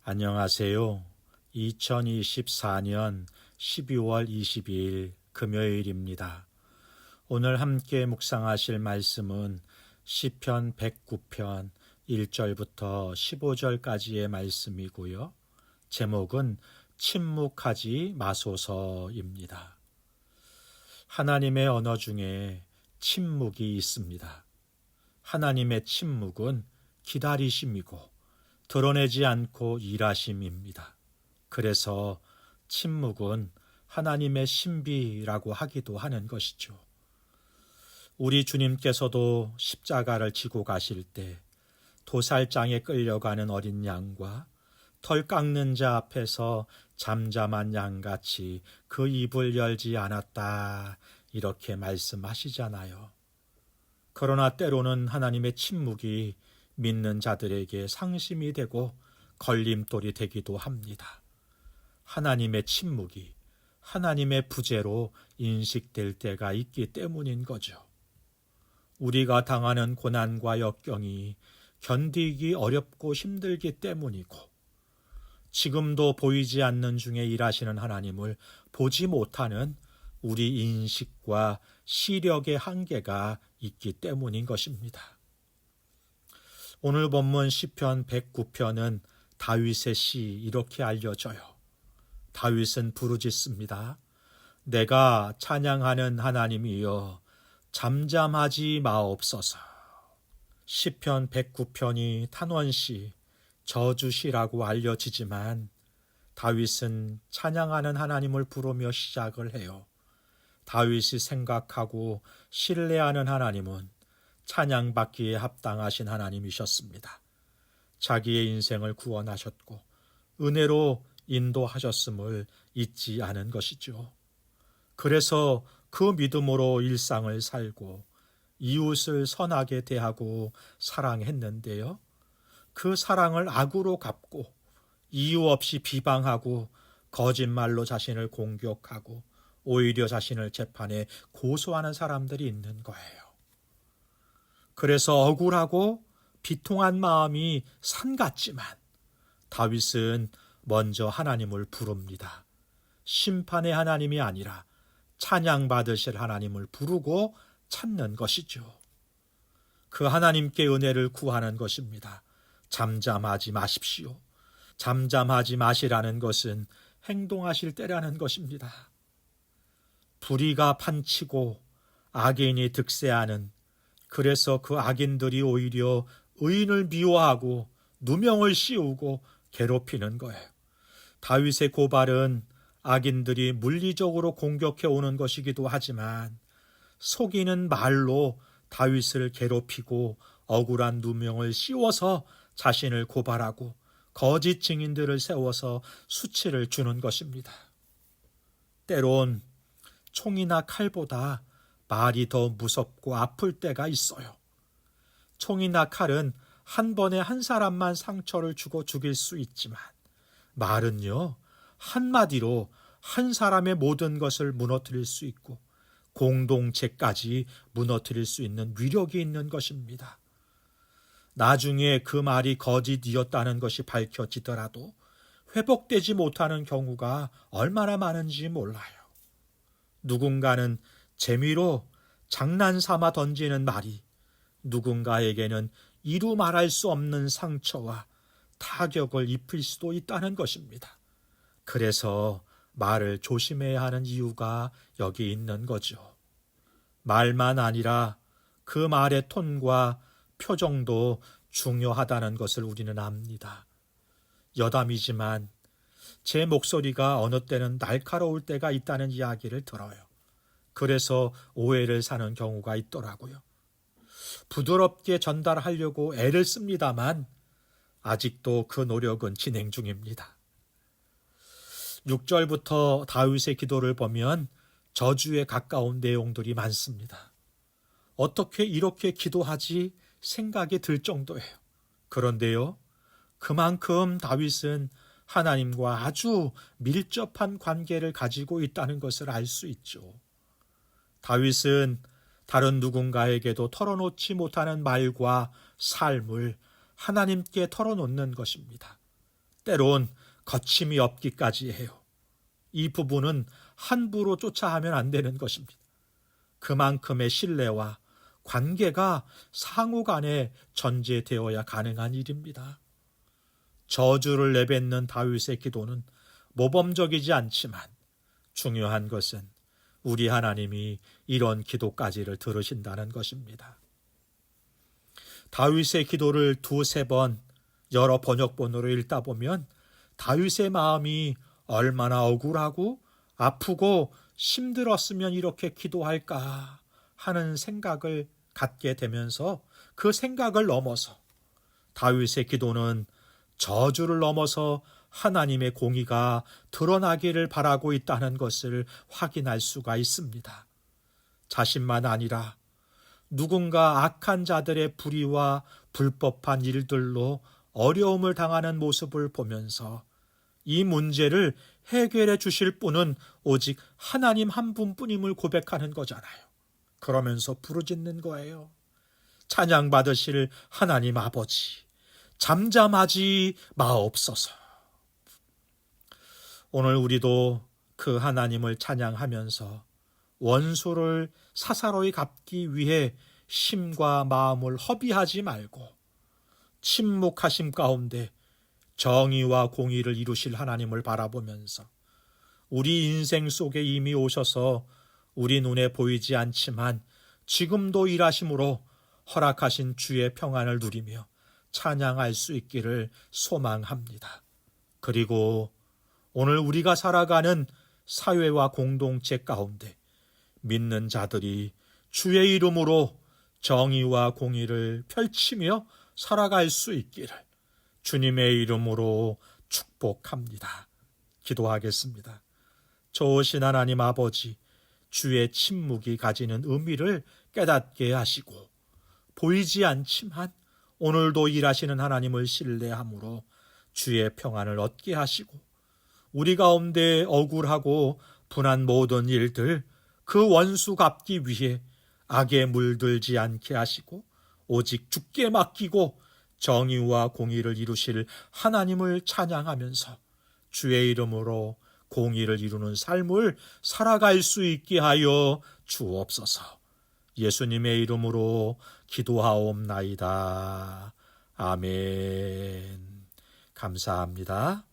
안녕하세요. 2024년 12월 22일 금요일입니다. 오늘 함께 묵상하실 말씀은 시편 109편 1절부터 15절까지의 말씀이고요. 제목은 침묵하지 마소서입니다. 하나님의 언어 중에 침묵이 있습니다. 하나님의 침묵은 기다리심이고 드러내지 않고 일하심입니다. 그래서 침묵은 하나님의 신비라고 하기도 하는 것이죠. 우리 주님께서도 십자가를 지고 가실 때 도살장에 끌려가는 어린 양과 털 깎는 자 앞에서 잠잠한 양같이 그 입을 열지 않았다, 이렇게 말씀하시잖아요. 그러나 때로는 하나님의 침묵이 믿는 자들에게 상심이 되고 걸림돌이 되기도 합니다. 하나님의 침묵이 하나님의 부재로 인식될 때가 있기 때문인 거죠. 우리가 당하는 고난과 역경이 견디기 어렵고 힘들기 때문이고, 지금도 보이지 않는 중에 일하시는 하나님을 보지 못하는 우리 인식과 시력의 한계가 있기 때문인 것입니다. 오늘 본문 시편 109편은 다윗의 시, 이렇게 알려져요. 다윗은 부르짖습니다. 내가 찬양하는 하나님이여 잠잠하지 마옵소서. 시편 109편이 탄원시, 저주시라고 알려지지만 다윗은 찬양하는 하나님을 부르며 시작을 해요. 다윗이 생각하고 신뢰하는 하나님은 찬양받기에 합당하신 하나님이셨습니다. 자기의 인생을 구원하셨고 은혜로 인도하셨음을 잊지 않은 것이죠. 그래서 그 믿음으로 일상을 살고 이웃을 선하게 대하고 사랑했는데요. 그 사랑을 악으로 갚고 이유 없이 비방하고 거짓말로 자신을 공격하고 오히려 자신을 재판에 고소하는 사람들이 있는 거예요. 그래서 억울하고 비통한 마음이 산 같지만 다윗은 먼저 하나님을 부릅니다. 심판의 하나님이 아니라 찬양받으실 하나님을 부르고 찾는 것이죠. 그 하나님께 은혜를 구하는 것입니다. 잠잠하지 마십시오. 잠잠하지 마시라는 것은 행동하실 때라는 것입니다. 불의가 판치고 악인이 득세하는, 그래서 그 악인들이 오히려 의인을 미워하고 누명을 씌우고 괴롭히는 거예요. 다윗의 고발은 악인들이 물리적으로 공격해 오는 것이기도 하지만 속이는 말로 다윗을 괴롭히고 억울한 누명을 씌워서 자신을 고발하고 거짓 증인들을 세워서 수치를 주는 것입니다. 때론 총이나 칼보다 말이 더 무섭고 아플 때가 있어요. 총이나 칼은 한 번에 한 사람만 상처를 주고 죽일 수 있지만 말은요, 한마디로 한 사람의 모든 것을 무너뜨릴 수 있고 공동체까지 무너뜨릴 수 있는 위력이 있는 것입니다. 나중에 그 말이 거짓이었다는 것이 밝혀지더라도 회복되지 못하는 경우가 얼마나 많은지 몰라요. 누군가는 재미로 장난삼아 던지는 말이 누군가에게는 이루 말할 수 없는 상처와 타격을 입힐 수도 있다는 것입니다. 그래서 말을 조심해야 하는 이유가 여기 있는 거죠. 말만 아니라 그 말의 톤과 표정도 중요하다는 것을 우리는 압니다. 여담이지만 제 목소리가 어느 때는 날카로울 때가 있다는 이야기를 들어요. 그래서 오해를 사는 경우가 있더라고요. 부드럽게 전달하려고 애를 씁니다만 아직도 그 노력은 진행 중입니다. 6절부터 다윗의 기도를 보면 저주에 가까운 내용들이 많습니다. 어떻게 이렇게 기도하지 생각이 들 정도예요. 그런데요, 그만큼 다윗은 하나님과 아주 밀접한 관계를 가지고 있다는 것을 알 수 있죠. 다윗은 다른 누군가에게도 털어놓지 못하는 말과 삶을 하나님께 털어놓는 것입니다. 때론 거침이 없기까지 해요. 이 부분은 함부로 쫓아하면 안 되는 것입니다. 그만큼의 신뢰와 관계가 상호 간에 전제되어야 가능한 일입니다. 저주를 내뱉는 다윗의 기도는 모범적이지 않지만 중요한 것은 우리 하나님이 이런 기도까지를 들으신다는 것입니다. 다윗의 기도를 두세 번 여러 번역본으로 읽다 보면 다윗의 마음이 얼마나 억울하고 아프고 힘들었으면 이렇게 기도할까 하는 생각을 갖게 되면서 그 생각을 넘어서 다윗의 기도는 저주를 넘어서 하나님의 공의가 드러나기를 바라고 있다는 것을 확인할 수가 있습니다. 자신만 아니라 누군가 악한 자들의 불의와 불법한 일들로 어려움을 당하는 모습을 보면서 이 문제를 해결해 주실 분은 오직 하나님 한 분뿐임을 고백하는 거잖아요. 그러면서 부르짖는 거예요. 찬양 받으실 하나님 아버지, 잠잠하지 마옵소서. 오늘 우리도 그 하나님을 찬양하면서 원수를 사사로이 갚기 위해 힘과 마음을 허비하지 말고 침묵하심 가운데 정의와 공의를 이루실 하나님을 바라보면서 우리 인생 속에 이미 오셔서 우리 눈에 보이지 않지만 지금도 일하심으로 허락하신 주의 평안을 누리며 찬양할 수 있기를 소망합니다. 그리고 오늘 우리가 살아가는 사회와 공동체 가운데 믿는 자들이 주의 이름으로 정의와 공의를 펼치며 살아갈 수 있기를 주님의 이름으로 축복합니다. 기도하겠습니다. 좋으신 하나님 아버지, 주의 침묵이 가지는 의미를 깨닫게 하시고 보이지 않지만 오늘도 일하시는 하나님을 신뢰함으로 주의 평안을 얻게 하시고 우리 가운데 억울하고 분한 모든 일들 그 원수 갚기 위해 악에 물들지 않게 하시고 오직 주께 맡기고 정의와 공의를 이루실 하나님을 찬양하면서 주의 이름으로 공의를 이루는 삶을 살아갈 수 있게 하여 주옵소서. 예수님의 이름으로 기도하옵나이다. 아멘. 감사합니다.